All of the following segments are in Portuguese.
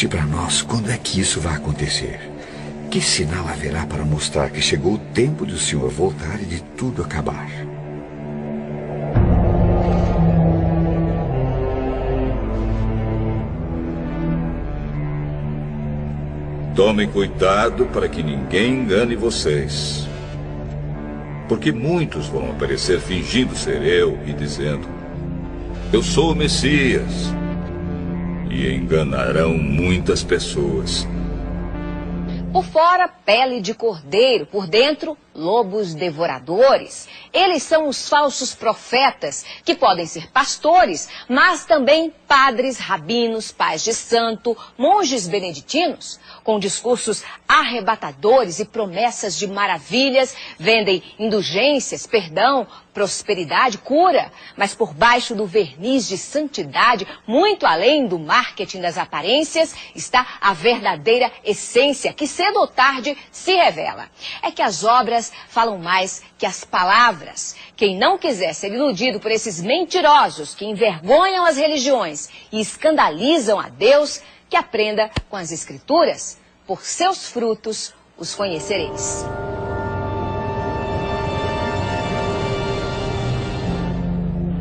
Conte para nós quando é que isso vai acontecer. Que sinal haverá para mostrar que chegou o tempo de o Senhor voltar e de tudo acabar? Tomem cuidado para que ninguém engane vocês. Porque muitos vão aparecer fingindo ser eu e dizendo: eu sou o Messias. E enganarão muitas pessoas. Por fora, pele de cordeiro, por dentro, lobos devoradores. Eles são os falsos profetas, que podem ser pastores, mas também padres, rabinos, pais de santo, monges beneditinos. Com discursos arrebatadores e promessas de maravilhas, vendem indulgências, perdão, prosperidade, cura. Mas por baixo do verniz de santidade, muito além do marketing das aparências, está a verdadeira essência, que cedo ou tarde se revela. É que as obras falam mais que as palavras. Quem não quiser ser iludido por esses mentirosos que envergonham as religiões e escandalizam a Deus, que aprenda com as Escrituras. Por seus frutos os conhecereis.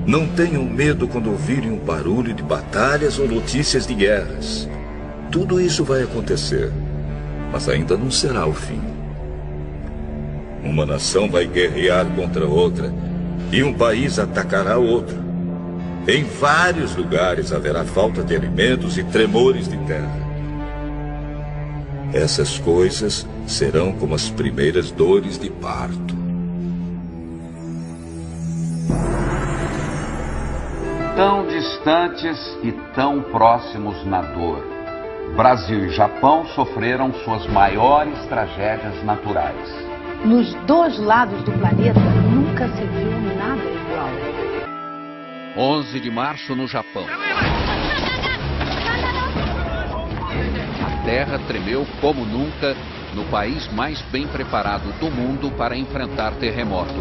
Não tenham medo quando ouvirem um barulho de batalhas ou notícias de guerras. Tudo isso vai acontecer, mas ainda não será o fim. Uma nação vai guerrear contra outra e um país atacará outro. Em vários lugares haverá falta de alimentos e tremores de terra. Essas coisas serão como as primeiras dores de parto. Tão distantes e tão próximos na dor. Brasil e Japão sofreram suas maiores tragédias naturais. Nos dois lados do planeta nunca se viu nada igual. 11 de março no Japão. A terra tremeu como nunca no país mais bem preparado do mundo para enfrentar terremoto.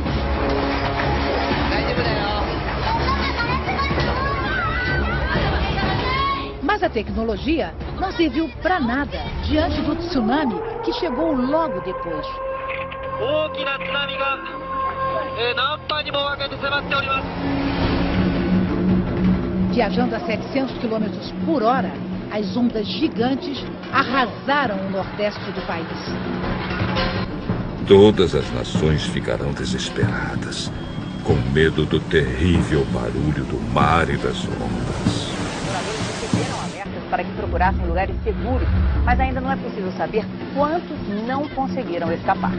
Mas a tecnologia não serviu para nada diante do tsunami que chegou logo depois. Viajando a 700 km por hora, as ondas gigantes arrasaram o nordeste do país. Todas as nações ficarão desesperadas, com medo do terrível barulho do mar e das ondas. Para que procurassem lugares seguros, mas ainda não é possível saber quantos não conseguiram escapar.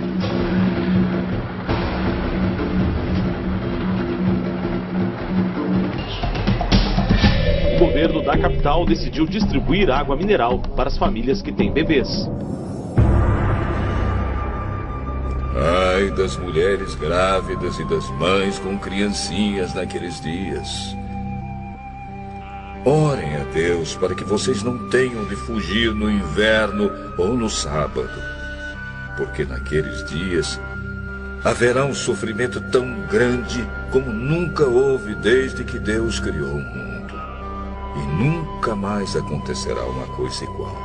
O governo da capital decidiu distribuir água mineral para as famílias que têm bebês. Ai das mulheres grávidas e das mães com criancinhas naqueles dias. Orem a Deus para que vocês não tenham de fugir no inverno ou no sábado, porque naqueles dias haverá um sofrimento tão grande como nunca houve desde que Deus criou o mundo. E nunca mais acontecerá uma coisa igual.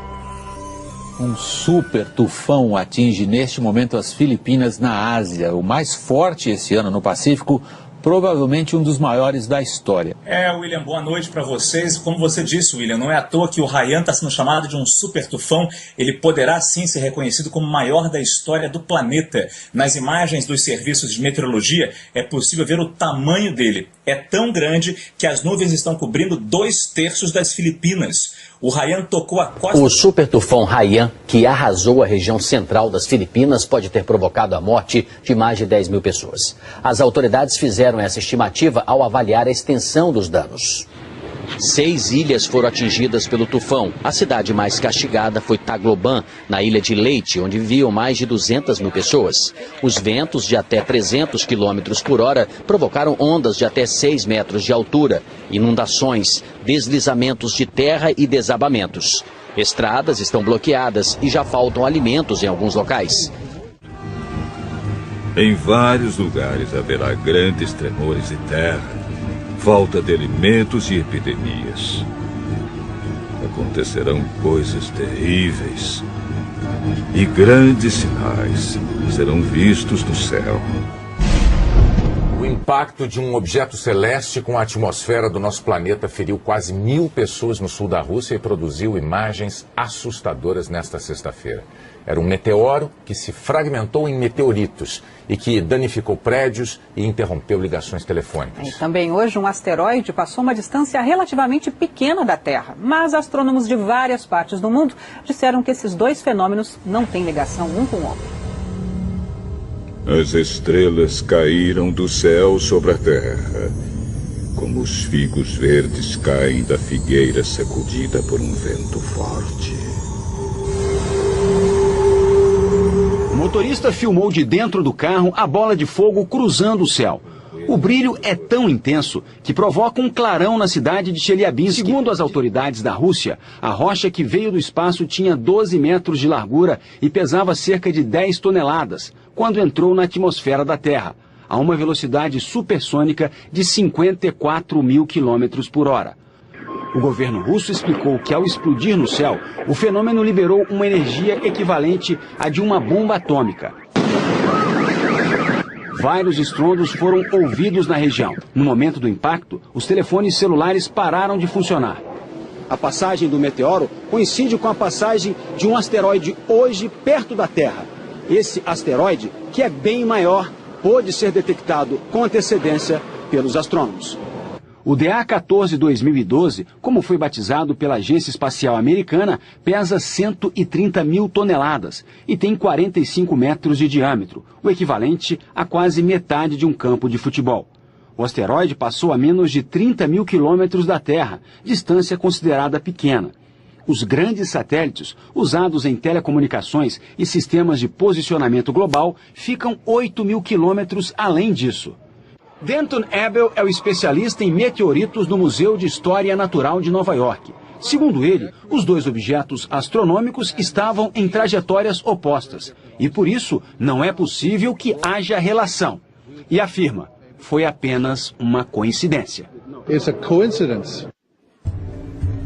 Um super tufão atinge neste momento as Filipinas na Ásia, o mais forte esse ano no Pacífico, provavelmente um dos maiores da história. William, boa noite para vocês. Como você disse, William, não é à toa que o Haiyan está sendo chamado de um super tufão. Ele poderá sim ser reconhecido como o maior da história do planeta. Nas imagens dos serviços de meteorologia é possível ver o tamanho dele. É tão grande que as nuvens estão cobrindo 2/3 das Filipinas. O Haiyan tocou a costa... O super tufão Haiyan, que arrasou a região central das Filipinas, pode ter provocado a morte de mais de 10 mil pessoas. As autoridades fizeram essa estimativa ao avaliar a extensão dos danos. 6 ilhas foram atingidas pelo tufão. A cidade mais castigada foi Tagloban, na ilha de Leyte, onde viviam mais de 200 mil pessoas. Os ventos de até 300 km por hora provocaram ondas de até 6 metros de altura, inundações, deslizamentos de terra e desabamentos. Estradas estão bloqueadas e já faltam alimentos em alguns locais. Em vários lugares haverá grandes tremores de terra, falta de alimentos e epidemias. acontecerão coisas terríveis e grandes sinais serão vistos no céu. O impacto de um objeto celeste com a atmosfera do nosso planeta feriu quase 1.000 pessoas no sul da Rússia e produziu imagens assustadoras nesta sexta-feira. Era um meteoro que se fragmentou em meteoritos e que danificou prédios e interrompeu ligações telefônicas. E também hoje um asteroide passou uma distância relativamente pequena da Terra, mas astrônomos de várias partes do mundo disseram que esses dois fenômenos não têm ligação um com o outro. As estrelas caíram do céu sobre a terra, como os figos verdes caem da figueira sacudida por um vento forte. O motorista filmou de dentro do carro a bola de fogo cruzando o céu. O brilho é tão intenso que provoca um clarão na cidade de Chelyabinsk. Segundo as autoridades da Rússia, a rocha que veio do espaço tinha 12 metros de largura e pesava cerca de 10 toneladas, quando entrou na atmosfera da Terra, a uma velocidade supersônica de 54.000 quilômetros por hora. O governo russo explicou que, ao explodir no céu, o fenômeno liberou uma energia equivalente à de uma bomba atômica. Vários estrondos foram ouvidos na região. No momento do impacto, os telefones celulares pararam de funcionar. A passagem do meteoro coincide com a passagem de um asteroide hoje perto da Terra. Esse asteroide, que é bem maior, pôde ser detectado com antecedência pelos astrônomos. O DA-14 2012, como foi batizado pela Agência Espacial Americana, pesa 130.000 toneladas e tem 45 metros de diâmetro, o equivalente a quase metade de um campo de futebol. O asteroide passou a menos de 30.000 quilômetros da Terra, distância considerada pequena. Os grandes satélites, usados em telecomunicações e sistemas de posicionamento global, ficam 8.000 quilômetros além disso. Denton Abel é o especialista em meteoritos do Museu de História Natural de Nova York. Segundo ele, os dois objetos astronômicos estavam em trajetórias opostas e, por isso, não é possível que haja relação. E afirma, foi apenas uma coincidência. It's a coincidence.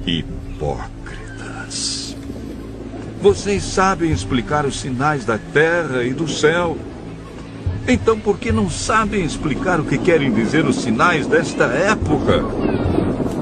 Hipócritas. Vocês sabem explicar os sinais da terra e do céu. Então, por que não sabem explicar o que querem dizer os sinais desta época?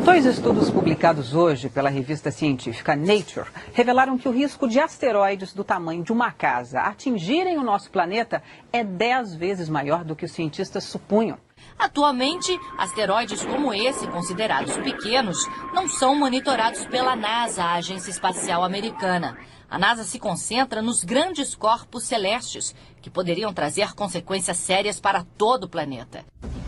Dois estudos publicados hoje pela revista científica Nature revelaram que o risco de asteroides do tamanho de uma casa atingirem o nosso planeta é 10 vezes maior do que os cientistas supunham. Atualmente, asteroides como esse, considerados pequenos, não são monitorados pela NASA, a Agência Espacial Americana. A NASA se concentra nos grandes corpos celestes, que poderiam trazer consequências sérias para todo o planeta.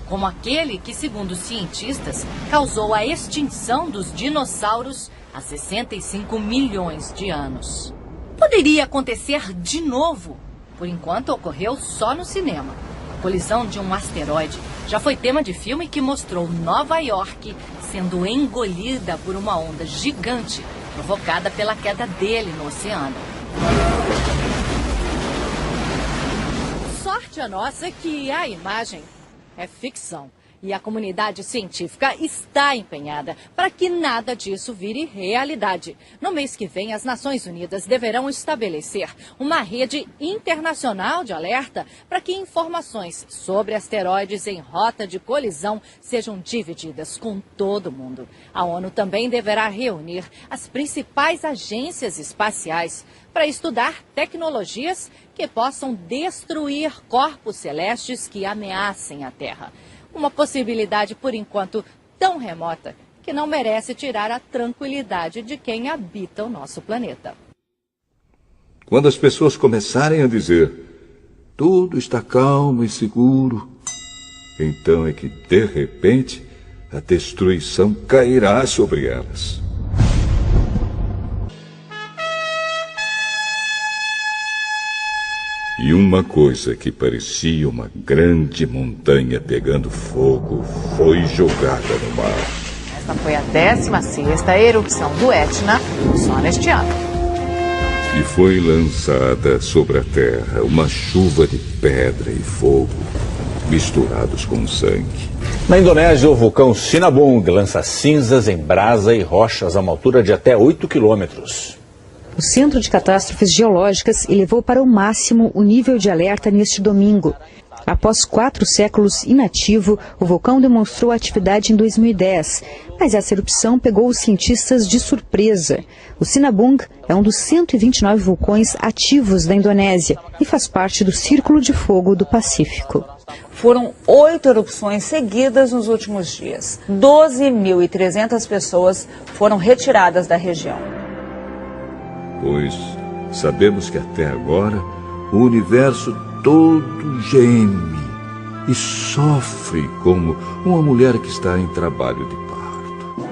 Como aquele que, segundo os cientistas, causou a extinção dos dinossauros há 65 milhões de anos. Poderia acontecer de novo. Por enquanto, ocorreu só no cinema. A colisão de um asteroide já foi tema de filme que mostrou Nova York sendo engolida por uma onda gigante provocada pela queda dele no oceano. Sorte a nossa que a imagem é ficção. E a comunidade científica está empenhada para que nada disso vire realidade. No mês que vem, as Nações Unidas deverão estabelecer uma rede internacional de alerta para que informações sobre asteroides em rota de colisão sejam divididas com todo mundo. A ONU também deverá reunir as principais agências espaciais para estudar tecnologias que possam destruir corpos celestes que ameacem a Terra. Uma possibilidade, por enquanto, tão remota que não merece tirar a tranquilidade de quem habita o nosso planeta. Quando as pessoas começarem a dizer tudo está calmo e seguro, então é que, de repente, a destruição cairá sobre elas. E uma coisa que parecia uma grande montanha pegando fogo foi jogada no mar. Esta foi a 16ª erupção do Etna só neste ano. E foi lançada sobre a terra uma chuva de pedra e fogo misturados com sangue. Na Indonésia, o vulcão Sinabung lança cinzas em brasa e rochas a uma altura de até 8 quilômetros. O Centro de Catástrofes Geológicas elevou para o máximo o nível de alerta neste domingo. Após 4 séculos inativo, o vulcão demonstrou atividade em 2010, mas essa erupção pegou os cientistas de surpresa. O Sinabung é um dos 129 vulcões ativos da Indonésia e faz parte do Círculo de Fogo do Pacífico. Foram 8 erupções seguidas nos últimos dias. 12.300 pessoas foram retiradas da região. Pois sabemos que até agora o universo todo geme e sofre como uma mulher que está em trabalho de parto.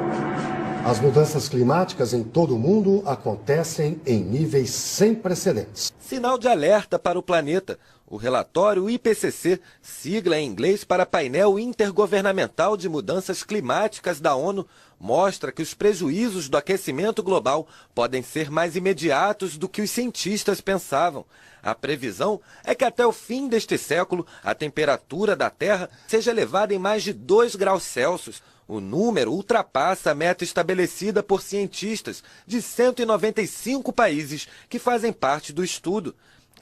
As mudanças climáticas em todo o mundo acontecem em níveis sem precedentes. Sinal de alerta para o planeta. O relatório IPCC, sigla em inglês para Painel Intergovernamental de Mudanças Climáticas da ONU, mostra que os prejuízos do aquecimento global podem ser mais imediatos do que os cientistas pensavam. A previsão é que até o fim deste século a temperatura da Terra seja elevada em mais de 2 graus Celsius. O número ultrapassa a meta estabelecida por cientistas de 195 países que fazem parte do estudo.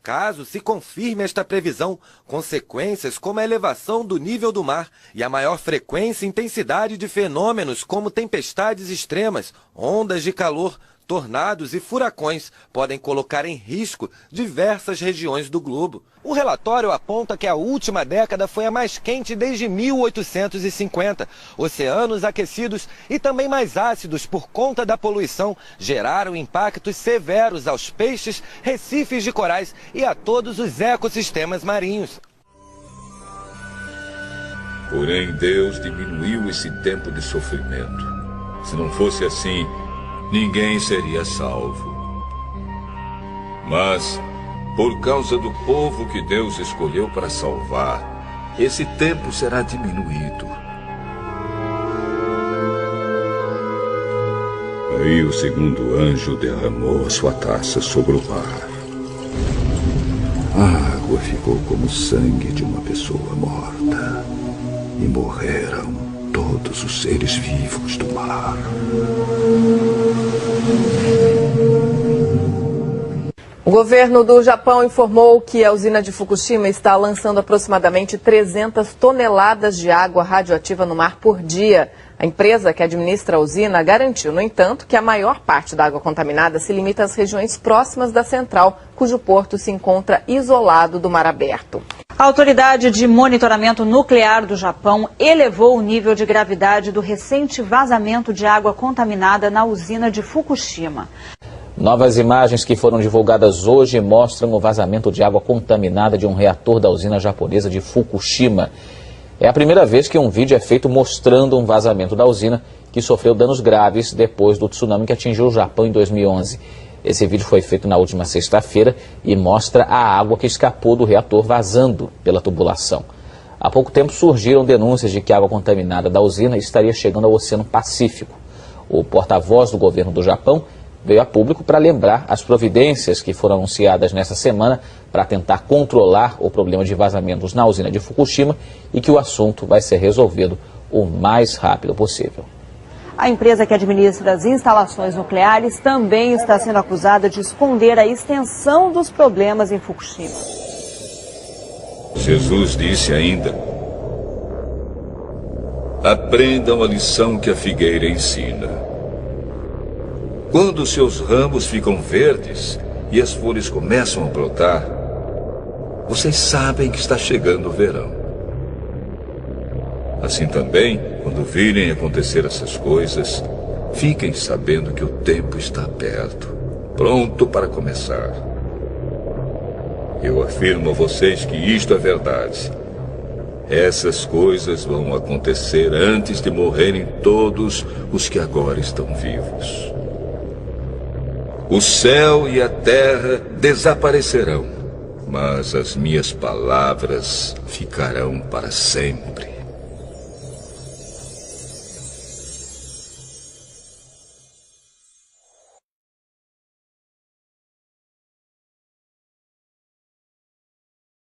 Caso se confirme esta previsão, consequências como a elevação do nível do mar e a maior frequência e intensidade de fenômenos como tempestades extremas, ondas de calor, tornados e furacões podem colocar em risco diversas regiões do globo. O relatório aponta que a última década foi a mais quente desde 1850. Oceanos aquecidos e também mais ácidos por conta da poluição geraram impactos severos aos peixes, recifes de corais e a todos os ecossistemas marinhos. Porém, Deus diminuiu esse tempo de sofrimento. Se não fosse assim, ninguém seria salvo. Mas, por causa do povo que Deus escolheu para salvar, esse tempo será diminuído. Aí o segundo anjo derramou a sua taça sobre o mar. A água ficou como sangue de uma pessoa morta. E morreram todos os seres vivos do mar. O governo do Japão informou que a usina de Fukushima está lançando aproximadamente 300 toneladas de água radioativa no mar por dia. A empresa que administra a usina garantiu, no entanto, que a maior parte da água contaminada se limita às regiões próximas da central, cujo porto se encontra isolado do mar aberto. A Autoridade de Monitoramento Nuclear do Japão elevou o nível de gravidade do recente vazamento de água contaminada na usina de Fukushima. Novas imagens que foram divulgadas hoje mostram o vazamento de água contaminada de um reator da usina japonesa de Fukushima. É a primeira vez que um vídeo é feito mostrando um vazamento da usina que sofreu danos graves depois do tsunami que atingiu o Japão em 2011. Esse vídeo foi feito na última sexta-feira e mostra a água que escapou do reator vazando pela tubulação. Há pouco tempo surgiram denúncias de que a água contaminada da usina estaria chegando ao Oceano Pacífico. O porta-voz do governo do Japão veio a público para lembrar as providências que foram anunciadas nesta semana para tentar controlar o problema de vazamentos na usina de Fukushima e que o assunto vai ser resolvido o mais rápido possível. A empresa que administra as instalações nucleares também está sendo acusada de esconder a extensão dos problemas em Fukushima. Jesus disse ainda: aprendam a lição que a figueira ensina. Quando seus ramos ficam verdes e as folhas começam a brotar, vocês sabem que está chegando o verão. Assim também, quando virem acontecer essas coisas, fiquem sabendo que o tempo está perto, pronto para começar. Eu afirmo a vocês que isto é verdade. Essas coisas vão acontecer antes de morrerem todos os que agora estão vivos. O céu e a terra desaparecerão, mas as minhas palavras ficarão para sempre.